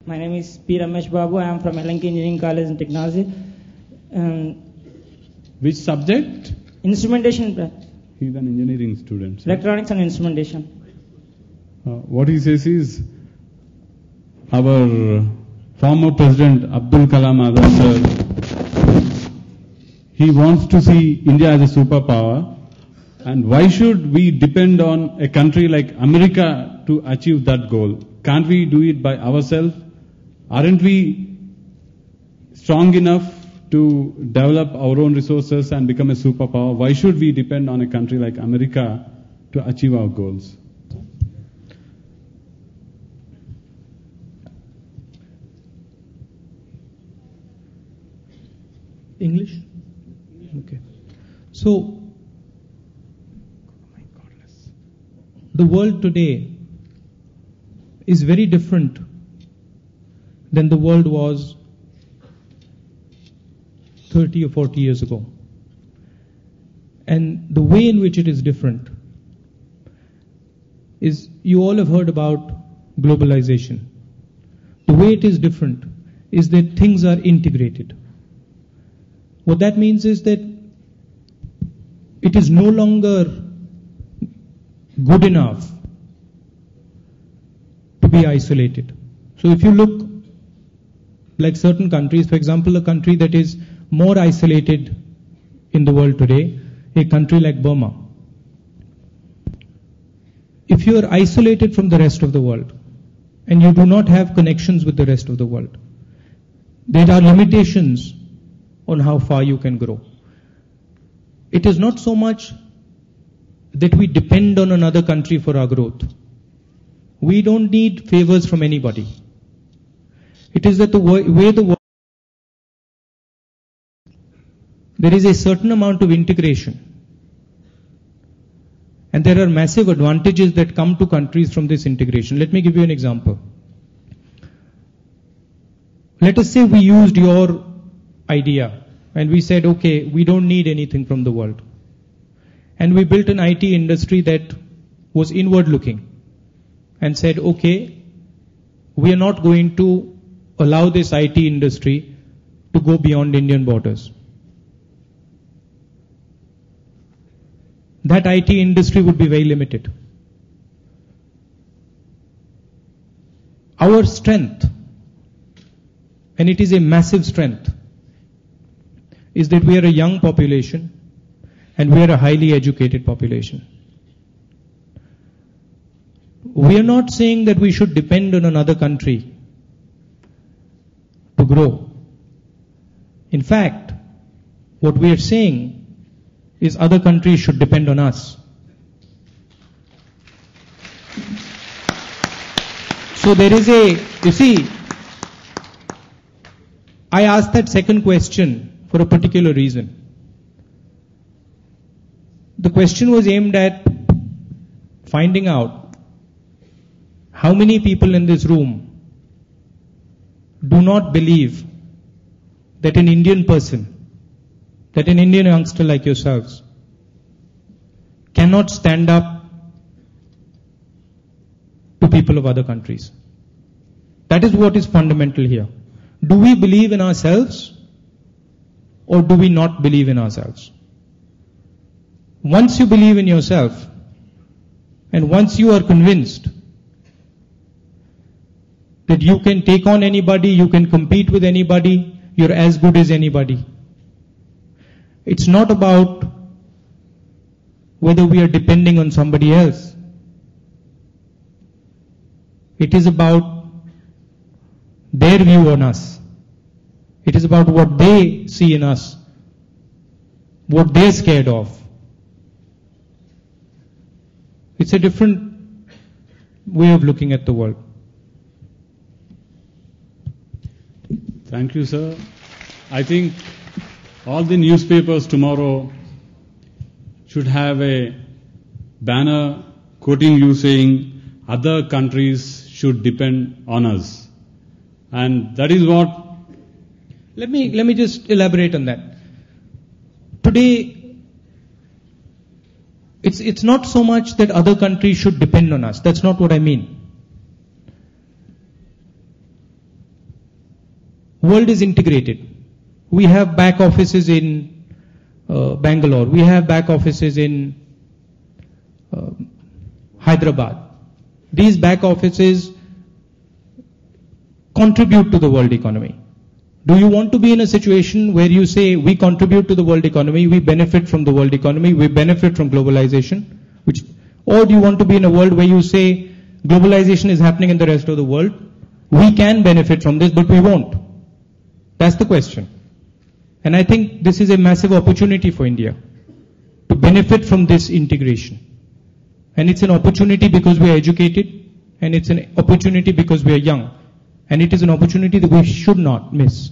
My name is P. Ramesh Babu. I am from LNK Engineering College and Technology. Which subject? Instrumentation. He's an engineering student. Sir. Electronics and instrumentation. What he says is, our former President Abdul Kalam Azad sir, he wants to see India as a superpower. And why should we depend on a country like America to achieve that goal? Can't we do it by ourselves? Aren't we strong enough to develop our own resources and become a superpower? Why should we depend on a country like America to achieve our goals? English? Okay. So, the world today is very different than the world was 30 or 40 years ago. And the way in which it is different is, you all have heard about globalization. The way it is different is that things are integrated. What that means is that it is no longer good enough to be isolated. So if you look like certain countries, for example, a country that is more isolated in the world today, a country like Burma. If you are isolated from the rest of the world and you do not have connections with the rest of the world, there are limitations on how far you can grow. It is not so much that we depend on another country for our growth. We don't need favors from anybody. It is that the way the world, there is a certain amount of integration. And there are massive advantages that come to countries from this integration. Let me give you an example. Let us say we used your idea and we said, okay, we don't need anything from the world. And we built an IT industry that was inward looking and said, okay, we are not going to allow this IT industry to go beyond Indian borders. That IT industry would be very limited. Our strength, and it is a massive strength, is that we are a young population and we are a highly educated population. We are not saying that we should depend on another country to grow. In fact, what we are saying is other countries should depend on us. So there is you see, I asked that second question for a particular reason. The question was aimed at finding out how many people in this room do not believe that an Indian person, that an Indian youngster like yourselves cannot stand up to people of other countries. That is what is fundamental here. Do we believe in ourselves or do we not believe in ourselves? Once you believe in yourself and once you are convinced that you can take on anybody, you can compete with anybody, you're as good as anybody. It's not about whether we are depending on somebody else. It is about their view on us. It is about what they see in us, what they're scared of. It's a different way of looking at the world. Thank you, sir. I think all the newspapers tomorrow should have a banner quoting you saying other countries should depend on us. And that is what... Let me just elaborate on that. Today, it's not so much that other countries should depend on us. That's not what I mean. World is integrated. We have back offices in Bangalore. We have back offices in Hyderabad. These back offices contribute to the world economy. Do you want to be in a situation where you say, we contribute to the world economy, we benefit from the world economy, we benefit from globalization? Or do you want to be in a world where you say, globalization is happening in the rest of the world, we can benefit from this, but we won't? That's the question. And I think this is a massive opportunity for India to benefit from this integration. And it's an opportunity because we are educated, and it's an opportunity because we are young. And it is an opportunity that we should not miss.